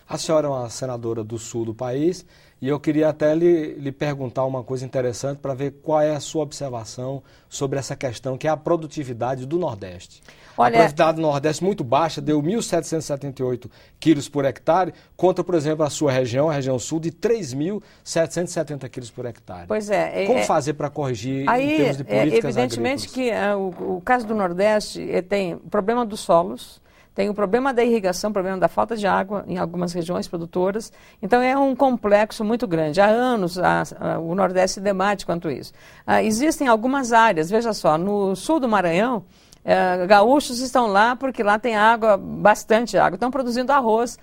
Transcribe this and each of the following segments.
A senhora é uma senadora do sul do país e eu queria até lhe perguntar uma coisa interessante para ver qual é a sua observação sobre essa questão que é a produtividade do Nordeste. Olha, a produtividade do Nordeste muito baixa, deu 1.778 quilos por hectare, contra, por exemplo, a sua região, a região sul, de 3.770 quilos por hectare. Pois é. Como fazer para corrigir em termos de políticas evidentemente agrícolas? Que o caso do Nordeste tem o problema dos solos, tem o problema da irrigação, o problema da falta de água em algumas regiões produtoras. Então, é um complexo muito grande. Há anos o Nordeste se debate quanto a isso. Existem algumas áreas, veja só, no sul do Maranhão, gaúchos estão lá porque lá tem água, bastante água. Estão produzindo arroz,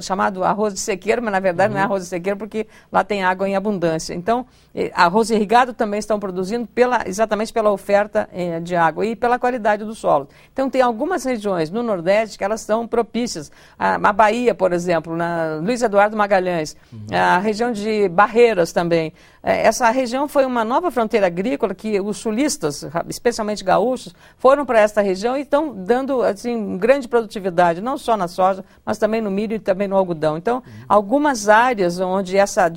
chamado arroz de sequeiro, mas na verdade não é arroz de sequeiro porque lá tem água em abundância. Então, arroz irrigado também estão produzindo exatamente pela oferta de água e pela qualidade do solo. Então, tem algumas regiões no Nordeste que elas são propícias. A Bahia, por exemplo, na Luiz Eduardo Magalhães, a região de Barreiras também. Essa região foi uma nova fronteira agrícola que os sulistas, especialmente gaúchos, foram para essa região e estão dando assim, grande produtividade, não só na soja, mas também no milho e também no algodão. Então, algumas áreas onde essa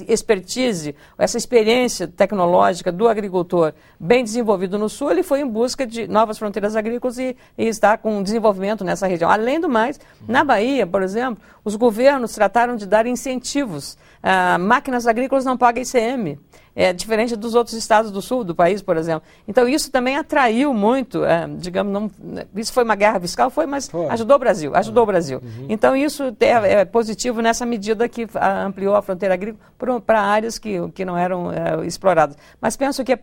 expertise, essa experiência tecnológica do agricultor bem desenvolvido no sul, ele foi em busca de novas fronteiras agrícolas e está com desenvolvimento nessa região. Além do mais, na Bahia, por exemplo, os governos trataram de dar incentivos. Máquinas agrícolas não pagam ICM, diferente dos outros estados do sul do país, por exemplo. Então, isso também atraiu muito, isso foi uma guerra fiscal, mas ajudou o Brasil, Então, isso é positivo nessa medida que ampliou a fronteira agrícola para áreas que não eram exploradas. Mas penso que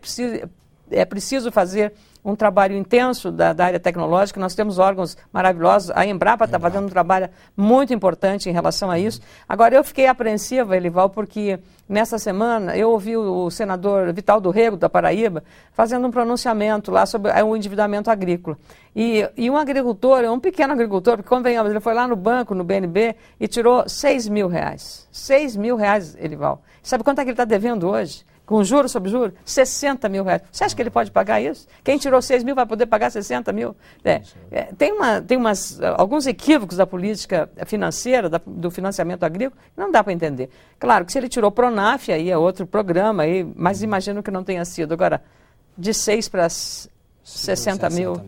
é preciso fazer um trabalho intenso da área tecnológica. Nós temos órgãos maravilhosos. A Embrapa está fazendo um trabalho muito importante em relação a isso. Agora, eu fiquei apreensiva, Elival, porque nessa semana eu ouvi o senador Vital do Rego, da Paraíba, fazendo um pronunciamento lá sobre o endividamento agrícola. E um agricultor, um pequeno agricultor, porque convenhamos, ele foi lá no banco, no BNB, e tirou R$6 mil. R$6 mil, Elival. Sabe quanto é que ele está devendo hoje? Com juros sobre juros, R$60 mil. Você acha que ele pode pagar isso? Quem tirou 6 mil vai poder pagar 60 mil? Tem alguns equívocos da política financeira, do financiamento agrícola, que não dá para entender. Claro que se ele tirou Pronaf, aí é outro programa, mas imagino que não tenha sido. Agora, de 6 para 60 mil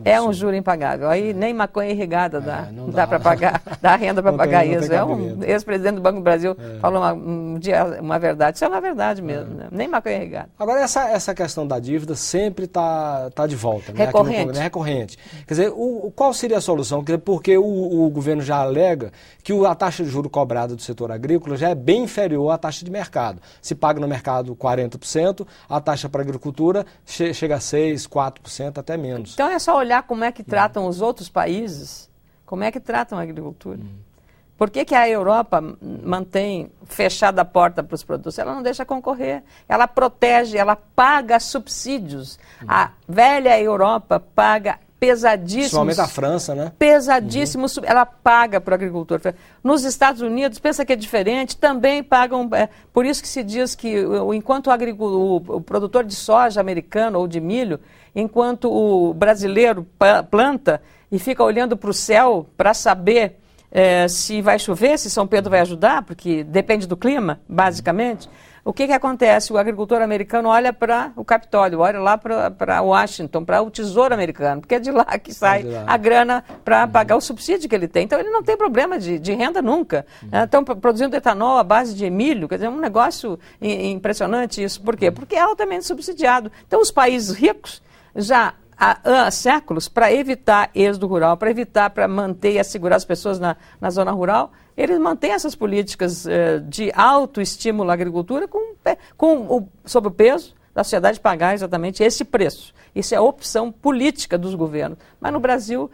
é um juro impagável. Aí nem maconha irrigada dá para pagar, dá renda para pagar isso. Um ex-presidente do Banco do Brasil falou um dia uma verdade. Isso é uma verdade mesmo, né? Nem maconha irrigada. Agora, essa questão da dívida sempre está de volta. Né? Recorrente. Recorrente. Quer dizer, qual seria a solução? Porque o governo já alega que a taxa de juros cobrada do setor agrícola já é bem inferior à taxa de mercado. Se paga no mercado 40%, a taxa para a agricultura chega a 6%, 4%, até menos. Então é só olhar como é que tratam os outros países, como é que tratam a agricultura. Por que a Europa mantém fechada a porta para os produtos? Ela não deixa concorrer, ela protege, ela paga subsídios. A velha Europa paga pesadíssimos. Principalmente a França, né? Pesadíssimos, ela paga para o agricultor. Nos Estados Unidos, pensa que é diferente, também pagam. Por isso que se diz que enquanto o produtor de soja americano ou de milho, enquanto o brasileiro planta e fica olhando para o céu para saber se vai chover, se São Pedro vai ajudar, porque depende do clima, basicamente. O que acontece? O agricultor americano olha para o Capitólio, olha lá para Washington, para o Tesouro americano, porque é de lá que sai a grana para pagar o subsídio que ele tem. Então, ele não tem problema de renda nunca. Estão produzindo etanol à base de milho, quer dizer, é um negócio impressionante isso. Por quê? Porque é altamente subsidiado. Então, os países ricos já há séculos, para evitar êxodo rural, para manter e assegurar as pessoas na zona rural, eles mantêm essas políticas de autoestímulo à agricultura sob o peso da sociedade pagar exatamente esse preço. Isso é a opção política dos governos. Mas no Brasil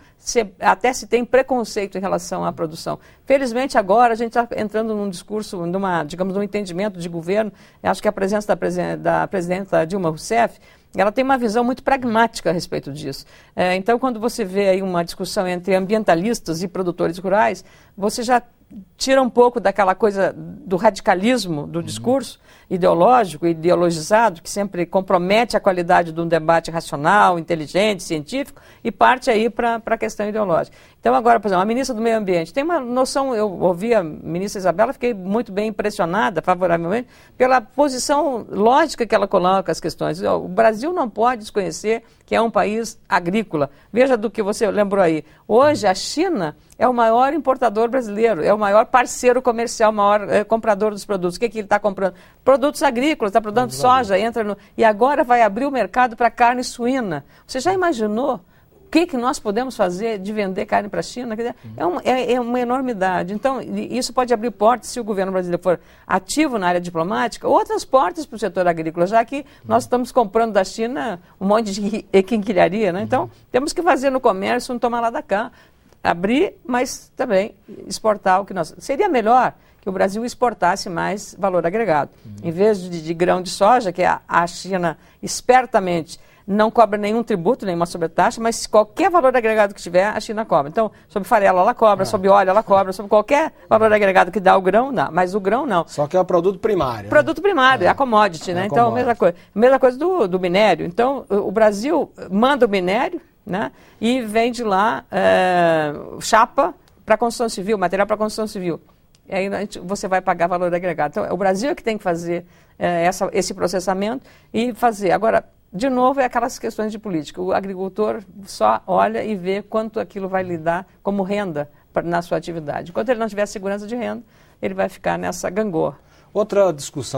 até se tem preconceito em relação à produção. Felizmente agora a gente está entrando num discurso, num entendimento de governo. Eu acho que a presença da presidenta Dilma Rousseff, ela tem uma visão muito pragmática a respeito disso. Então, quando você vê aí uma discussão entre ambientalistas e produtores rurais, você já tira um pouco daquela coisa do radicalismo do discurso ideológico, ideologizado, que sempre compromete a qualidade de um debate racional, inteligente, científico, e parte aí para a questão ideológica. Então, agora, por exemplo, a ministra do Meio Ambiente tem uma noção, eu ouvi a ministra Isabela, fiquei muito bem impressionada, favoravelmente, pela posição lógica que ela coloca as questões. O Brasil não pode desconhecer que é um país agrícola. Veja do que você lembrou aí. Hoje, a China é o maior importador brasileiro, é o maior parceiro comercial, o maior comprador dos produtos. O que ele está comprando? Produtos agrícolas, está produzindo soja, e agora vai abrir o mercado para carne suína. Você já imaginou o que nós podemos fazer de vender carne para a China? É uma enormidade. Então, isso pode abrir portas, se o governo brasileiro for ativo na área diplomática, outras portas para o setor agrícola, já que nós estamos comprando da China um monte de quinquilharia, né? Então, temos que fazer no comércio um tomar lá da cá. Abrir, mas também exportar o que nós... Seria melhor que o Brasil exportasse mais valor agregado. Em vez de grão de soja, que a China espertamente não cobra nenhum tributo, nenhuma sobretaxa, mas qualquer valor agregado que tiver, a China cobra. Então, sobre farelo ela cobra, sobre óleo ela cobra, sobre qualquer valor agregado que dá o grão, não. Mas o grão não. Só que é o produto primário. Produto primário, é a commodity, né? Então, mesma coisa. Mesma coisa do minério. Então, o Brasil manda o minério, né? E vende lá chapa para construção civil, material para construção civil. E aí você vai pagar valor agregado. Então, o Brasil é que tem que fazer esse processamento e fazer. Agora, de novo, é aquelas questões de política. O agricultor só olha e vê quanto aquilo vai lhe dar como renda na sua atividade. Enquanto ele não tiver segurança de renda, ele vai ficar nessa gangorra. Outra discussão